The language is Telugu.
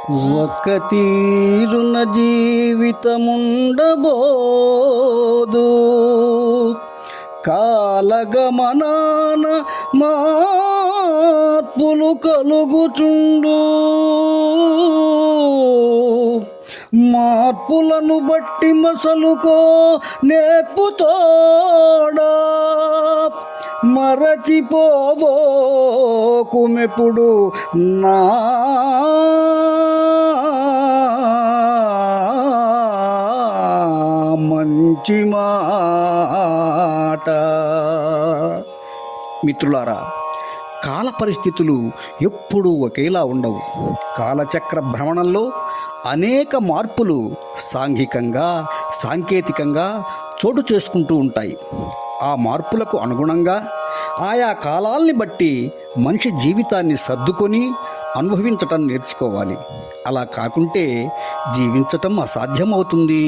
ఒక్క తీరున జీవితముండబోదు, కాలగమనాన మార్పులు కలుగుచుండు. మార్పులను బట్టి మసలుకో నేర్పుతోడా, మరచిపోబోకుమెప్పుడు నా మంచి మాట. మిత్రులారా, కాల పరిస్థితులు ఎప్పుడూ ఒకేలా ఉండవు. కాలచక్ర భ్రమణంలో అనేక మార్పులు సాంఘికంగా, సాంకేతికంగా చోటు చేసుకుంటూ ఉంటాయి. ఆ మార్పులకు అనుగుణంగా ఆయా కాలాల్ని బట్టి మనిషి జీవితాన్ని సర్దుకొని అనుభవించటం నేర్చుకోవాలి. అలా కాకుంటే జీవించటం అసాధ్యమవుతుంది.